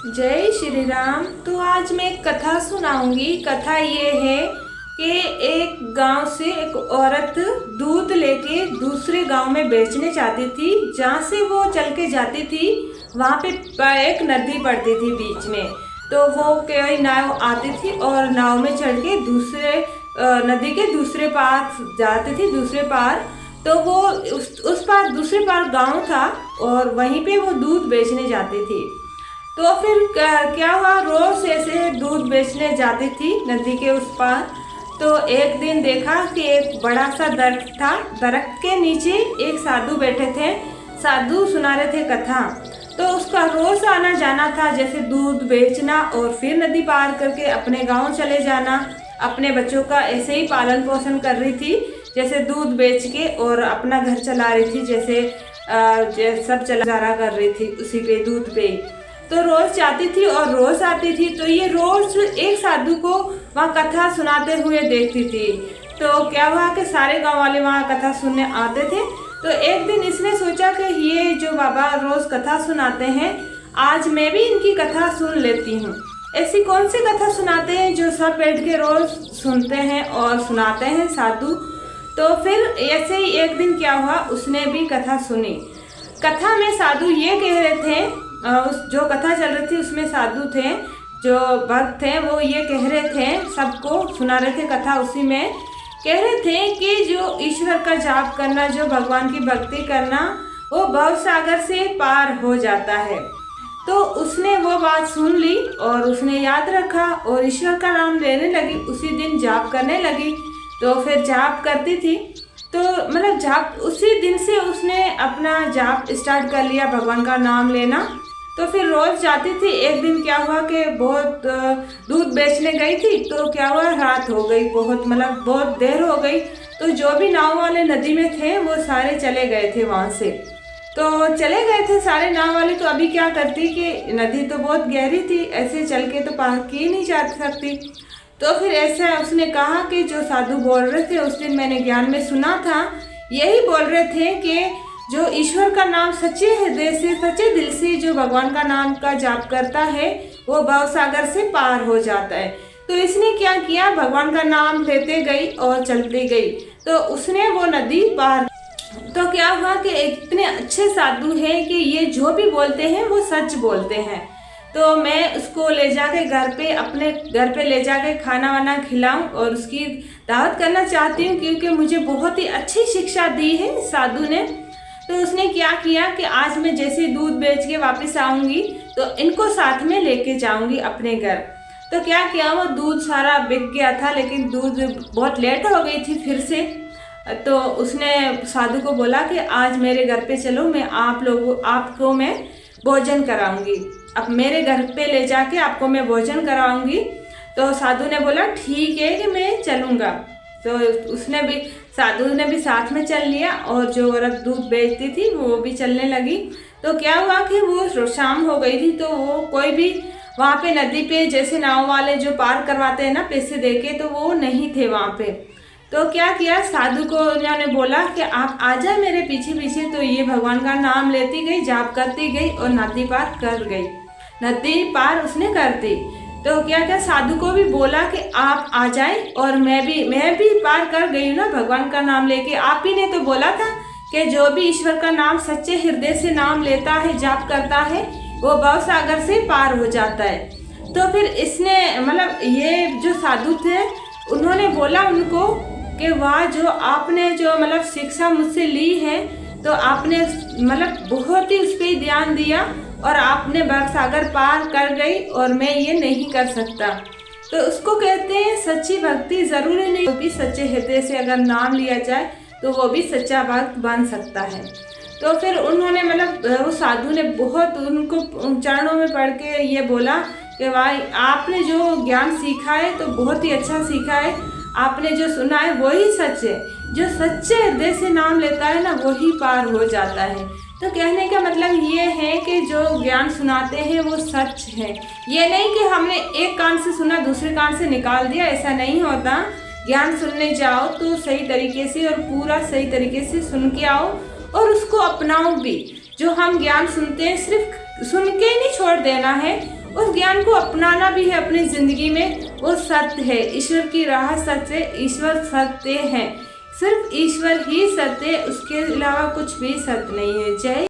जय श्री राम। तो आज मैं एक कथा सुनाऊंगी। कथा ये है कि एक गांव से एक औरत दूध लेके दूसरे गांव में बेचने जाती थी। जहाँ से वो चल के जाती थी वहाँ पे एक नदी पड़ती थी बीच में। तो वो कई नाव आती थी और नाव में चढ़ के दूसरे नदी के दूसरे पार जाती थी, दूसरे पार। तो वो उस पार दूसरे पार गांव था और वहीं पे वो दूध बेचने जाती थी। तो फिर क्या हुआ, रोज ऐसे दूध बेचने जाती थी नदी के उस पार। तो एक दिन देखा कि एक बड़ा सा दरख्त था, दरख्त के नीचे एक साधु बैठे थे। साधु सुना रहे थे कथा। तो उसका रोज आना जाना था, जैसे दूध बेचना और फिर नदी पार करके अपने गांव चले जाना। अपने बच्चों का ऐसे ही पालन पोषण कर रही थी, जैसे दूध बेच के और अपना घर चला रही थी, जैसे सब गुजारा कर रही थी उसी पे, दूध पे। तो रोज जाती थी और रोज आती थी। तो ये रोज एक साधु को वहाँ कथा सुनाते हुए देखती थी। तो क्या हुआ कि सारे गांव वाले वहाँ कथा सुनने आते थे। तो एक दिन इसने सोचा कि ये जो बाबा रोज कथा सुनाते हैं, आज मैं भी इनकी कथा सुन लेती हूँ। ऐसी कौन सी कथा सुनाते हैं जो सब बैठ के रोज सुनते हैं और सुनाते हैं साधु। तो फिर ऐसे ही एक दिन क्या हुआ, उसने भी कथा सुनी। कथा में साधु ये कह रहे थे, उस जो कथा चल रही थी उसमें साधु थे, जो भक्त थे, वो ये कह रहे थे, सबको सुना रहे थे कथा। उसी में कह रहे थे कि जो ईश्वर का जाप करना, जो भगवान की भक्ति करना, वो भव सागर से पार हो जाता है। तो उसने वो बात सुन ली और उसने याद रखा और ईश्वर का नाम लेने लगी। उसी दिन जाप करने लगी। तो फिर जाप करती थी, तो मतलब जाप उसी दिन से उसने अपना जाप स्टार्ट कर लिया, भगवान का नाम लेना। तो फिर रोज जाती थी। एक दिन क्या हुआ कि बहुत दूध बेचने गई थी। तो क्या हुआ, रात हो गई, बहुत देर हो गई। तो जो भी नाव वाले नदी में थे वो सारे चले गए थे वहाँ से। तो चले गए थे सारे नाव वाले। तो अभी क्या करती कि नदी तो बहुत गहरी थी, ऐसे चल के तो पार की नहीं जा सकती। तो फिर ऐसा उसने कहा कि जो साधु बोल रहे थे उस दिन मैंने ज्ञान में सुना था, यही बोल रहे थे कि जो ईश्वर का नाम सच्चे हृदय से, सच्चे दिल से जो भगवान का नाम का जाप करता है, वो भव सागर से पार हो जाता है। तो इसने क्या किया, भगवान का नाम लेते गई और चलती गई। तो उसने वो नदी पार। तो क्या हुआ कि इतने अच्छे साधु हैं कि ये जो भी बोलते हैं वो सच बोलते हैं। तो मैं उसको ले जाके घर पे, अपने घर पे ले जाके खाना वाना खिलाऊं और उसकी दावत करना चाहती हूँ, क्योंकि मुझे बहुत ही अच्छी शिक्षा दी है साधु ने। तो उसने क्या किया कि आज मैं जैसे दूध बेच के वापस आऊंगी तो इनको साथ में लेके जाऊंगी अपने घर। तो क्या किया, वो दूध सारा बिक गया था, लेकिन दूध बहुत लेट हो गई थी फिर से। तो उसने साधु को बोला कि आज मेरे घर पे चलो, मैं आपको मैं भोजन कराऊंगी, अब मेरे घर पे ले जाके आपको मैं भोजन कराऊंगी। तो साधु ने बोला ठीक है कि मैं चलूँगा। तो साधु ने भी साथ में चल लिया और जो औरत दूध बेचती थी वो भी चलने लगी। तो क्या हुआ कि वो शाम हो गई थी। तो वो कोई भी वहाँ पे नदी पे, जैसे नाव वाले जो पार करवाते हैं ना पैसे देके, तो वो नहीं थे वहाँ पे। तो क्या किया, साधु को उन्होंने बोला कि आप आ जाए मेरे पीछे पीछे। तो ये भगवान का नाम लेती गई, जाप करती गई और नदी पार कर गई। नदी पार उसने कर दी। तो क्या क्या साधु को भी बोला कि आप आ जाए, और मैं भी पार कर गई हूँ ना भगवान का नाम लेके। आप ही ने तो बोला था कि जो भी ईश्वर का नाम सच्चे हृदय से नाम लेता है, जाप करता है, वो भव सागर से पार हो जाता है। तो फिर इसने ये जो साधु थे उन्होंने बोला उनको कि वाह, जो आपने जो शिक्षा मुझसे ली है, तो आपने बहुत ही उस पर ध्यान दिया और आपने भव सागर पार कर गई और मैं ये नहीं कर सकता। तो उसको कहते हैं सच्ची भक्ति। जरूरी नहीं, वो भी सच्चे हृदय से अगर नाम लिया जाए तो वो भी सच्चा भक्त बन सकता है। तो फिर उन्होंने वो साधु ने बहुत उनको चरणों में पढ़ के ये बोला कि भाई आपने जो ज्ञान सीखा है तो बहुत ही अच्छा सीखा है, आपने जो सुना है वही सच है। जो सच्चे हृदय से नाम लेता है ना, वही पार हो जाता है। तो कहने का मतलब ये है कि जो ज्ञान सुनाते हैं वो सच है। ये नहीं कि हमने एक कान से सुना दूसरे कान से निकाल दिया, ऐसा नहीं होता। ज्ञान सुनने जाओ तो सही तरीके से और पूरा सही तरीके से सुन के आओ और उसको अपनाओ भी। जो हम ज्ञान सुनते हैं सिर्फ सुन के नहीं छोड़ देना है, उस ज्ञान को अपनाना भी है अपनी जिंदगी में। वो सत्य है, ईश्वर की राह सत्य है, ईश्वर सत्य है, सिर्फ ईश्वर ही सत्य है, उसके अलावा कुछ भी सत्य नहीं है। जय